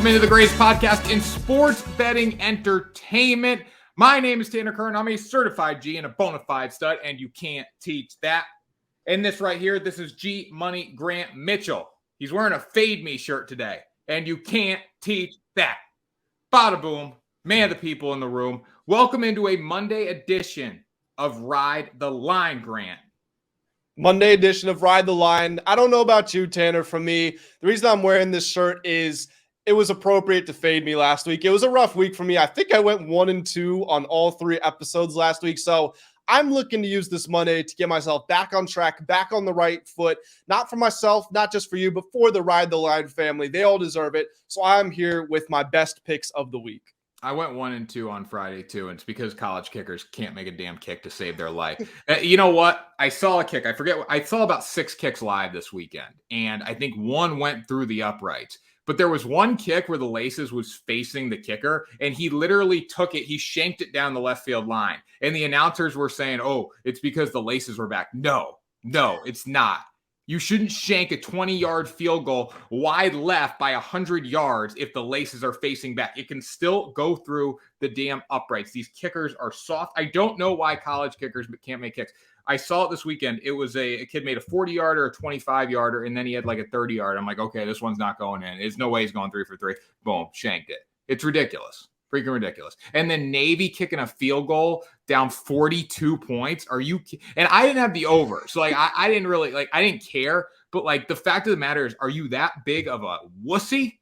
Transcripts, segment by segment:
Welcome into the greatest podcast in sports betting entertainment. My name is Tanner Kern. I'm a certified G and a bona fide stud, and you can't teach that. And this right here, this is G Money Grant Mitchell. He's wearing a Fade Me shirt today, and you can't teach that. Bada boom, man, the people in the room. Welcome into a Monday edition of Ride the Line, Grant. Monday edition of Ride the Line. I don't know about you, Tanner. For me, the reason I'm wearing this shirt is it was appropriate to fade me last week. It was a rough week for me. I think I went 1-2 on all 3 episodes last week. So I'm looking to use this Monday to get myself back on track, back on the right foot, not for myself, not just for you, but for the Ride the Line family. They all deserve it. So I'm here with my best picks of the week. I went 1-2 on Friday too, and it's because college kickers can't make a damn kick to save their life. You know what? I saw a kick. I saw about 6 kicks live this weekend, and I think one went through the uprights. But there was one kick where the laces was facing the kicker, and he literally took it. He shanked it down the left field line, and the announcers were saying, "Oh, it's because the laces were back." No, it's not. You shouldn't shank a 20-yard field goal wide left by 100 yards if the laces are facing back. It can still go through the damn uprights. These kickers are soft. I don't know why college kickers can't make kicks. I saw it this weekend. It was a kid made a 40-yarder, a 25-yarder, and then he had like a 30-yard. I'm like, okay, this one's not going in. There's no way he's going 3 for 3. Boom, shanked it. It's ridiculous. Freaking ridiculous. And then Navy kicking a field goal down 42 points. Are you? And I didn't have the over. So like, I didn't really I didn't care. But like the fact of the matter is, are you that big of a wussy?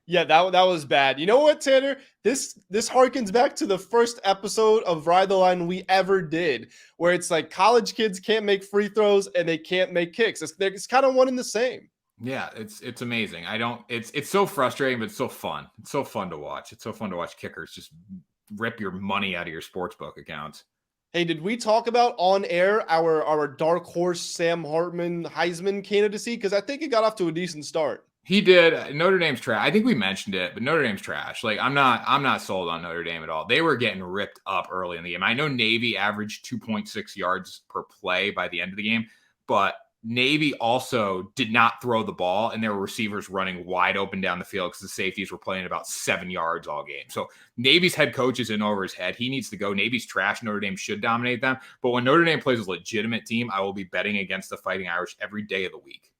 Yeah, that was bad. You know what, Tanner? This harkens back to the first episode of Ride the Line we ever did, where it's like college kids can't make free throws and they can't make kicks. It's kind of one and the same. Yeah, it's amazing. It's so frustrating, but it's so fun. It's so fun to watch. It's so fun to watch kickers just rip your money out of your sportsbook accounts. Hey, did we talk about on air our dark horse Sam Hartman Heisman candidacy? Because I think it got off to a decent start. He did. Notre Dame's trash. I think we mentioned it, but Notre Dame's trash. Like I'm not sold on Notre Dame at all. They were getting ripped up early in the game. I know Navy averaged 2.6 yards per play by the end of the game, but Navy also did not throw the ball, and there were receivers running wide open down the field because the safeties were playing about 7 yards all game. So Navy's head coach is in over his head. He needs to go. Navy's trash. Notre Dame should dominate them. But when Notre Dame plays a legitimate team, I will be betting against the Fighting Irish every day of the week.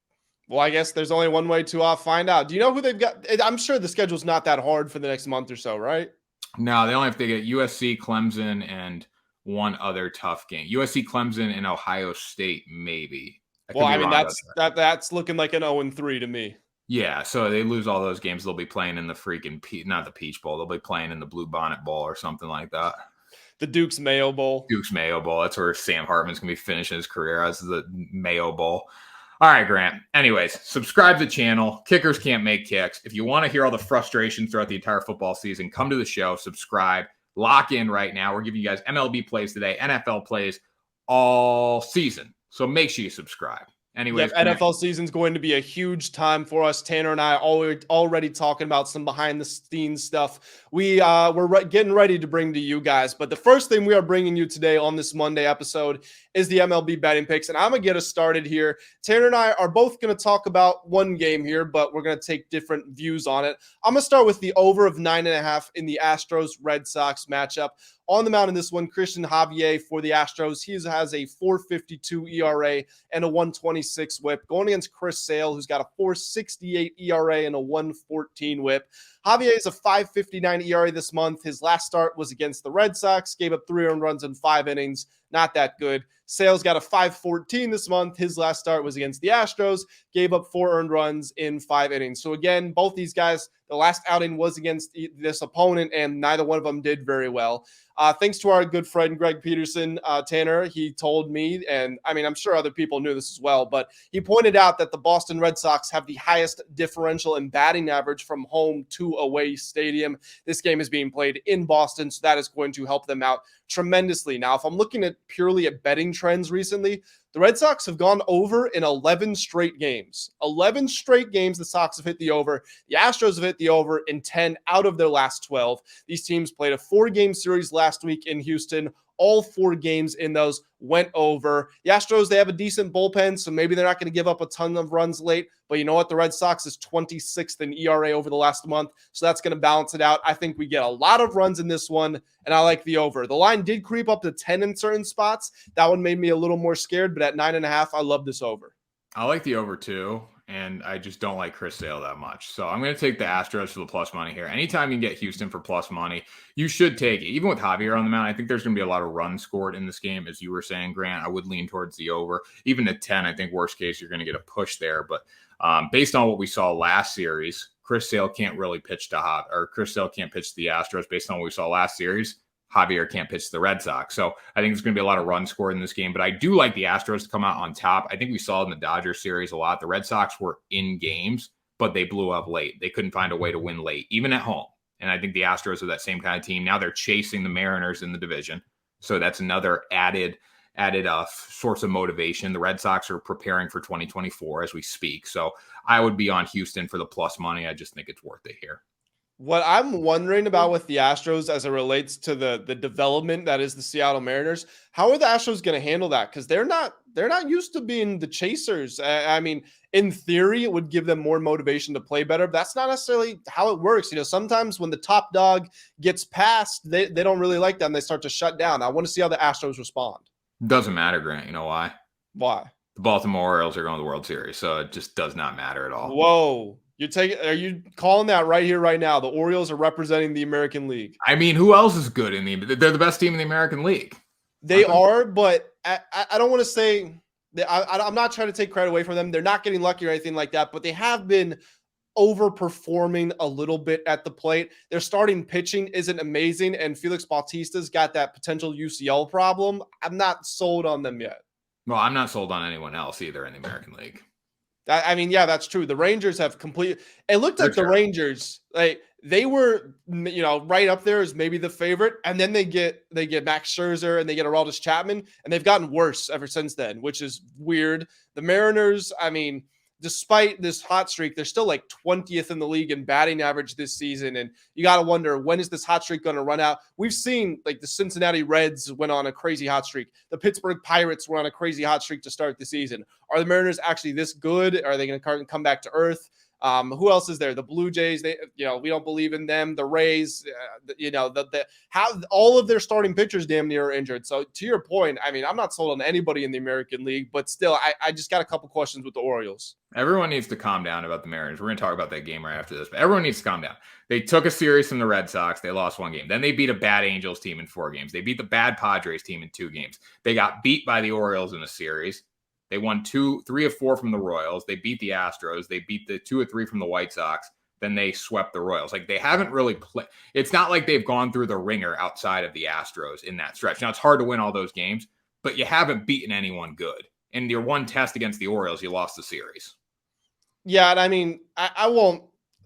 Well, I guess there's only one way to find out. Do you know who they've got? I'm sure the schedule's not that hard for the next month or so, right? No, they only have to get USC, Clemson, and one other tough game. USC, Clemson, and Ohio State, maybe. Well, I mean, that's looking like an 0-3 to me. Yeah, so they lose all those games. They'll be playing in the freaking not the Peach Bowl. They'll be playing in the Blue Bonnet Bowl or something like that. The Duke's Mayo Bowl. Duke's Mayo Bowl. That's where Sam Hartman's going to be finishing his career, as the Mayo Bowl. All right, Grant. Anyways, subscribe to the channel. Kickers can't make kicks. If you want to hear all the frustrations throughout the entire football season, come to the show, subscribe, lock in right now. We're giving you guys MLB plays today, NFL plays all season. So make sure you subscribe. Anyways, yep, NFL season's going to be a huge time for us. Tanner and I are already talking about some behind-the-scenes stuff we're getting ready to bring to you guys. But the first thing we are bringing you today on this Monday episode is the MLB betting picks. And I'm going to get us started here. Tanner and I are both going to talk about one game here, but we're going to take different views on it. I'm going to start with the over of 9.5 in the Astros-Red Sox matchup. On the mound in this one, Christian Javier for the Astros. He has a 4.52 ERA and a 1.26 whip. Going against Chris Sale, who's got a 4.68 ERA and a 1.14 whip. Javier is a 5.59 ERA this month. His last start was against the Red Sox. Gave up 3 earned runs in 5 innings. Not that good. Sale's got a 5.14 this month. His last start was against the Astros. Gave up 4 earned runs in 5 innings. So again, both these guys, the last outing was against this opponent, and neither one of them did very well. Thanks to our good friend Greg Peterson, Tanner, he told me, and I mean, I'm sure other people knew this as well, but he pointed out that the Boston Red Sox have the highest differential in batting average from home to away stadium. This game is being played in Boston, so that is going to help them out tremendously. Now, if I'm looking at purely at betting trends recently, the Red Sox have gone over in 11 straight games. 11 straight games the Sox have hit the over. The Astros have hit the over in 10 out of their last 12. These teams played a 4-game series last week in Houston. All 4 games in those went over. The Astros, they have a decent bullpen, so maybe they're not going to give up a ton of runs late. But you know what? The Red Sox is 26th in ERA over the last month, so that's going to balance it out. I think we get a lot of runs in this one, and I like the over. The line did creep up to 10 in certain spots. That one made me a little more scared, but at 9.5, I love this over. I like the over too, and I just don't like Chris Sale that much. So I'm going to take the Astros for the plus money here. Anytime you can get Houston for plus money, you should take it. Even with Javier on the mound, I think there's going to be a lot of runs scored in this game. As you were saying, Grant, I would lean towards the over. Even at 10, I think worst case, you're going to get a push there. But based on what we saw last series, Chris Sale can't really pitch to Chris Sale can't pitch to the Astros based on what we saw last series. Javier can't pitch to the Red Sox. So I think there's going to be a lot of runs scored in this game, but I do like the Astros to come out on top. I think we saw in the Dodgers series a lot. The Red Sox were in games, but they blew up late. They couldn't find a way to win late, even at home. And I think the Astros are that same kind of team. Now they're chasing the Mariners in the division. So that's another added source of motivation. The Red Sox are preparing for 2024 as we speak. So I would be on Houston for the plus money. I just think it's worth it here. What I'm wondering about with the Astros as it relates to the development that is the Seattle Mariners, how are the Astros going to handle that? Because they're not used to being the chasers. I mean, in theory, it would give them more motivation to play better, but that's not necessarily how it works. You know, sometimes when the top dog gets passed, they don't really like that and they start to shut down. I want to see how the Astros respond. Doesn't matter, Grant. You know why? Why? The Baltimore Orioles are going to the World Series, so it just does not matter at all. Whoa. Are you calling that right here, right now? The Orioles are representing the American League. I mean, who else is good in they're the best team in the American League. They are, but I don't want to say that I'm not trying to take credit away from them. They're not getting lucky or anything like that, but they have been overperforming a little bit at the plate. Their starting pitching isn't amazing, and Felix Bautista's got that potential UCL problem. I'm not sold on them yet. Well, I'm not sold on anyone else either in the American League. I mean, yeah, that's true. The Rangers have it looked like the Rangers, like they were, right up there as maybe the favorite. And then they get Max Scherzer and they get Aroldis Chapman, and they've gotten worse ever since then, which is weird. The Mariners, I mean, despite this hot streak, they're still like 20th in the league in batting average this season. And you got to wonder, when is this hot streak going to run out? We've seen like the Cincinnati Reds went on a crazy hot streak. The Pittsburgh Pirates were on a crazy hot streak to start the season. Are the Mariners actually this good? Are they going to come back to earth? Who else is there? The Blue Jays, we don't believe in them. The Rays, how all of their starting pitchers damn near are injured. So to your point, I mean, I'm not sold on anybody in the American League, but still, I just got a couple questions with the Orioles. Everyone needs to calm down about the Mariners. We're going to talk about that game right after this, but everyone needs to calm down. They took a series from the Red Sox. They lost 1 game. Then they beat a bad Angels team in 4 games. They beat the bad Padres team in 2 games. They got beat by the Orioles in a series. They won 3 of 4 from the Royals. They beat the Astros. They beat the 2 of 3 from the White Sox. Then they swept the Royals. Like, they haven't really played. It's not like they've gone through the ringer outside of the Astros in that stretch. Now, it's hard to win all those games, but you haven't beaten anyone good. In your one test against the Orioles, you lost the series. Yeah, and I mean, I won't.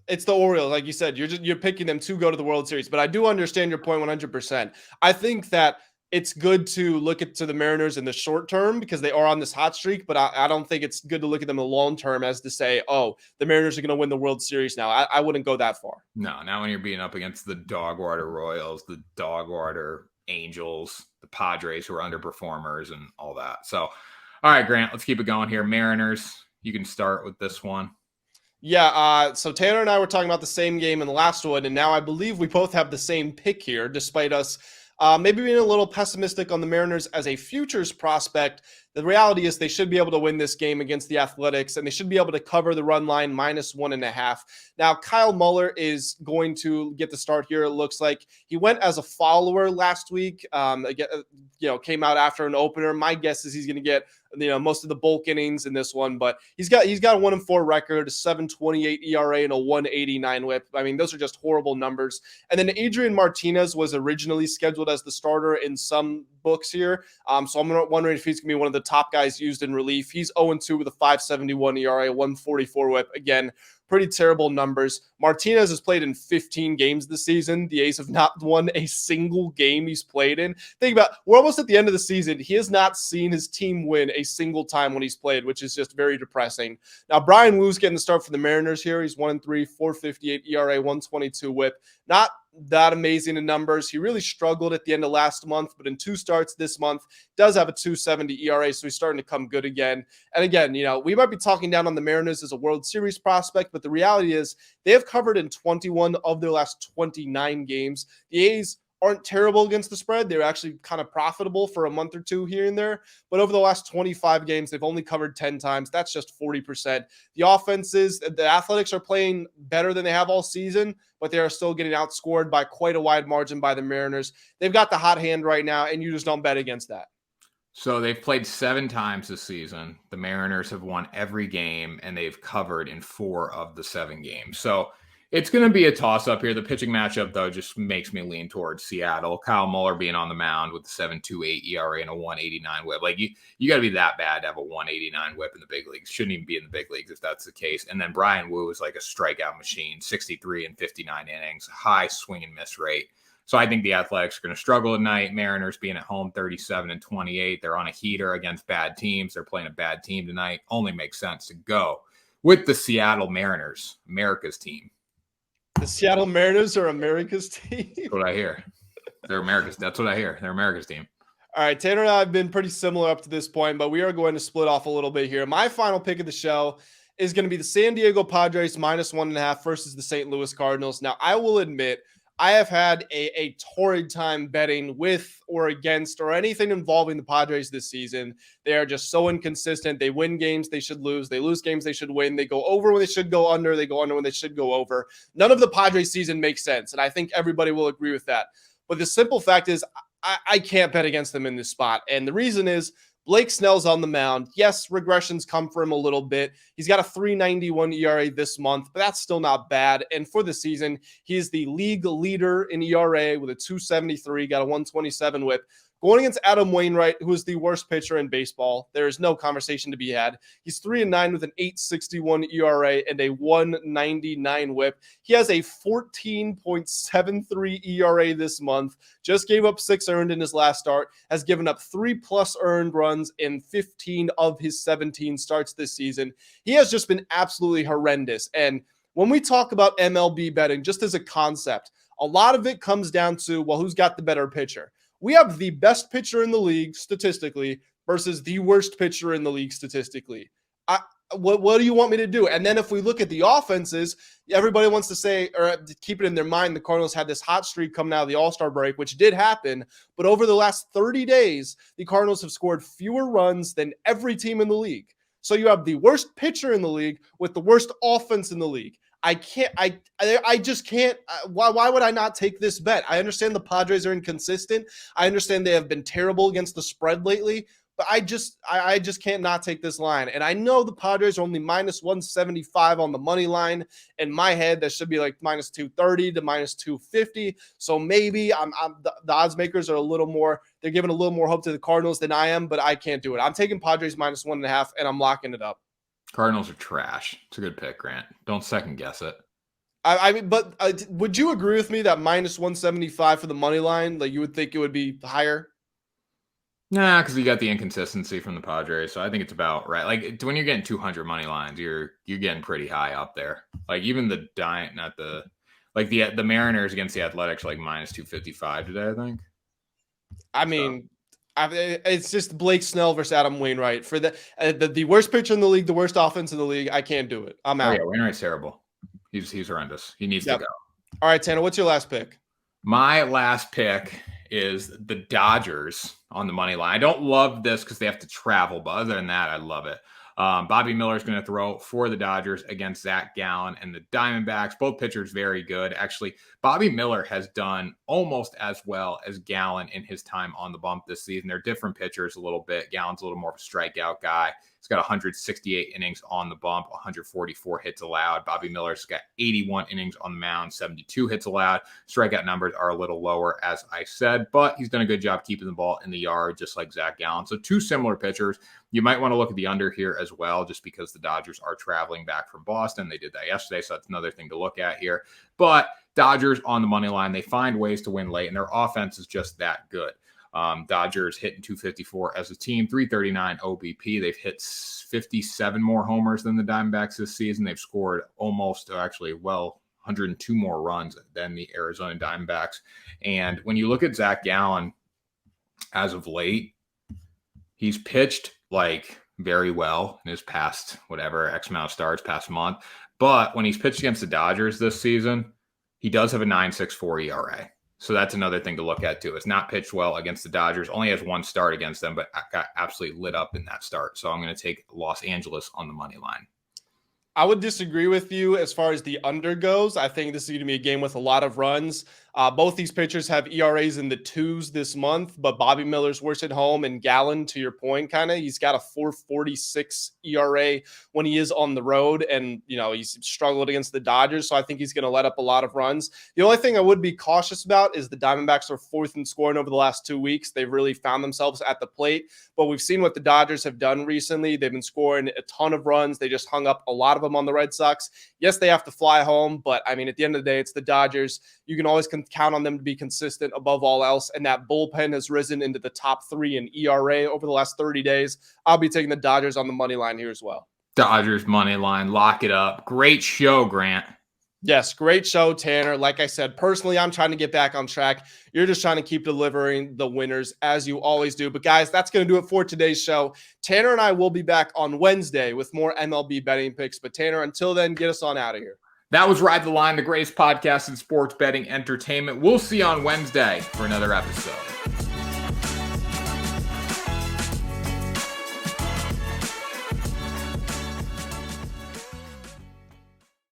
It's the Orioles, like you said. You're picking them to go to the World Series, but I do understand your point 100%. I think that it's good to look to the Mariners in the short term because they are on this hot streak, but I don't think it's good to look at them in the long term as to say, oh, the Mariners are going to win the World Series now. I wouldn't go that far. No, not when you're being up against the Dogwater Royals, the Dogwater Angels, the Padres who are underperformers and all that. So, all right, Grant, let's keep it going here. Mariners, you can start with this one. Yeah, so Tanner and I were talking about the same game in the last one, and now I believe we both have the same pick here, despite us maybe being a little pessimistic on the Mariners as a futures prospect. The reality is they should be able to win this game against the Athletics, and they should be able to cover the run line -1.5. Now, Kyle Muller is going to get the start here. It looks like he went as a follower last week. Came out after an opener. My guess is he's going to get most of the bulk innings in this one, but he's got a 1-4 record, a 7.28 ERA, and a 1.89 WHIP. I mean, those are just horrible numbers. And then Adrian Martinez was originally scheduled as the starter in some books here. So I'm wondering if he's going to be one of the top guys used in relief. He's 0-2 with a 5.71 ERA, 1.44 WHIP. Again, pretty terrible numbers. Martinez has played in 15 games this season. The A's have not won a single game he's played in. Think about, we're almost at the end of the season. He has not seen his team win a single time when he's played, which is just very depressing. Now, Brian Wu's getting the start for the Mariners here. He's 1-3, 4.58 ERA, 1.22 WHIP. Not that amazing in numbers. He really struggled at the end of last month, but in 2 starts this month, does have a 2.70 ERA, so he's starting to come good again. And again, we might be talking down on the Mariners as a World Series prospect, but the reality is they have covered in 21 of their last 29 games. The A's aren't terrible against the spread. They're actually kind of profitable for a month or two here and there. But over the last 25 games, they've only covered 10 times. That's just 40%. The offenses, the Athletics are playing better than they have all season, but they are still getting outscored by quite a wide margin by the Mariners. They've got the hot hand right now, and you just don't bet against that. So they've played 7 times this season. The Mariners have won every game, and they've covered in 4 of the 7 games. So it's going to be a toss-up here. The pitching matchup, though, just makes me lean towards Seattle. Kyle Muller being on the mound with a 7.28 ERA and a 1.89 whip. Like, you got to be that bad to have a 1.89 whip in the big leagues. Shouldn't even be in the big leagues if that's the case. And then Brian Wu is like a strikeout machine, 63 and 59 innings, high swing and miss rate. So I think the Athletics are going to struggle tonight. Mariners being at home 37 and 28. They're on a heater against bad teams. They're playing a bad team tonight. Only makes sense to go with the Seattle Mariners, America's team. The Seattle Mariners are America's team. That's what I hear. They're America's. That's what I hear. They're America's team. All right, Tanner and I have been pretty similar up to this point, but we are going to split off a little bit here. My final pick of the show is going to be the San Diego Padres -1.5 versus the St. Louis Cardinals. Now, I will admit, I have had a torrid time betting with or against or anything involving the Padres this season. They are just so inconsistent. They win games they should lose. They lose games they should win. They go over when they should go under. They go under when they should go over. None of the Padres season makes sense, and I think everybody will agree with that. But the simple fact is I can't bet against them in this spot, and the reason is Blake Snell's on the mound. Yes, regressions come for him a little bit. He's got a 3.91 ERA this month, but that's still not bad. And for the season, he is the league leader in ERA with a 2.73, got a 1.27 whip. Going against Adam Wainwright, who is the worst pitcher in baseball, there is no conversation to be had. He's 3-9 with an 8.61 ERA and a 1.99 whip. He has a 14.73 ERA this month, just gave up 6 earned in his last start, has given up 3+ earned runs in 15 of his 17 starts this season. He has just been absolutely horrendous. And when we talk about MLB betting, just as a concept, a lot of it comes down to, well, who's got the better pitcher? We have the best pitcher in the league statistically versus the worst pitcher in the league statistically. What do you want me to do? And then if we look at the offenses, everybody wants to say, or keep it in their mind, the Cardinals had this hot streak coming out of the All-Star break, which did happen. But over the last 30 days, the Cardinals have scored fewer runs than every team in the league. So you have the worst pitcher in the league with the worst offense in the league. I just can't. Why would I not take this bet? I understand the Padres are inconsistent. I understand they have been terrible against the spread lately, but I just can't not take this line. And I know the Padres are only -175 on the money line. In my head, that should be like -230 to -250. So maybe the odds makers are a little more. They're giving a little more hope to the Cardinals than I am, but I can't do it. I'm taking Padres -1.5, and I'm locking it up. Cardinals are trash. It's a good pick, Grant. Don't second guess it. I mean, but would you agree with me that -175 for the money line, like you would think it would be higher? Nah, because you got the inconsistency from the Padres, so I think it's about right. Like when you're getting 200 money lines, you're getting pretty high up there. Like even the Mariners against the Athletics, like -255 today, I think. I mean. It's just Blake Snell versus Adam Wainwright for the worst pitcher in the league, the worst offense in the league. I can't do it. I'm out. Oh yeah, Wainwright's terrible. He's horrendous. He needs to go. All right, Tanner, what's your last pick? My last pick is the Dodgers on the money line. I don't love this because they have to travel, but other than that, I love it. Bobby Miller is going to throw for the Dodgers against Zach Gallen and the Diamondbacks. Both pitchers very good. Actually, Bobby Miller has done almost as well as Gallen in his time on the bump this season. They're different pitchers a little bit. Gallen's a little more of a strikeout guy. He's got 168 innings on the bump, 144 hits allowed. Bobby Miller's got 81 innings on the mound, 72 hits allowed. Strikeout numbers are a little lower, as I said, but he's done a good job keeping the ball in the yard, just like Zach Gallen. So 2 similar pitchers. You might want to look at the under here as well, just because the Dodgers are traveling back from Boston. They did that yesterday, so that's another thing to look at here. But Dodgers on the money line, they find ways to win late, and their offense is just that good. Dodgers hitting 254 as a team, 339 OBP. They've hit 57 more homers than the Diamondbacks this season. They've scored almost, actually, well, 102 more runs than the Arizona Diamondbacks. And when you look at Zach Gallen as of late, he's pitched like very well in his past, whatever, X amount of starts, past month. But when he's pitched against the Dodgers this season, he does have a 9.64 ERA. So that's another thing to look at too. It's not pitched well against the Dodgers. Only has one start against them, but got absolutely lit up in that start. So I'm going to take Los Angeles on the money line. I would disagree with you as far as the under goes. I think this is going to be a game with a lot of runs. Both these pitchers have ERAs in the 2s this month, but Bobby Miller's worse at home, and Gallen, to your point, he's got a 4.46 ERA when he is on the road, and he's struggled against the Dodgers, so I think he's going to let up a lot of runs. The only thing I would be cautious about is the Diamondbacks are 4th in scoring over the last 2 weeks. They've really found themselves at the plate, but we've seen what the Dodgers have done recently. They've been scoring a ton of runs. They just hung up a lot of them on the Red Sox. Yes, they have to fly home, but at the end of the day, it's the Dodgers. You can always count on them to be consistent above all else, and that bullpen has risen into the top 3 in ERA over the last 30 days. I'll be taking the Dodgers on the money line here as well. Dodgers money line, lock it up. Great show, Grant. Yes, great show, Tanner. Like I said, personally, I'm trying to get back on track. You're just trying to keep delivering the winners as you always do. But guys, that's going to do it for today's show. Tanner and I will be back on Wednesday with more MLB betting picks. But Tanner, until then, get us on out of here. That was Ride the Line, the greatest podcast in sports betting entertainment. We'll see you on Wednesday for another episode.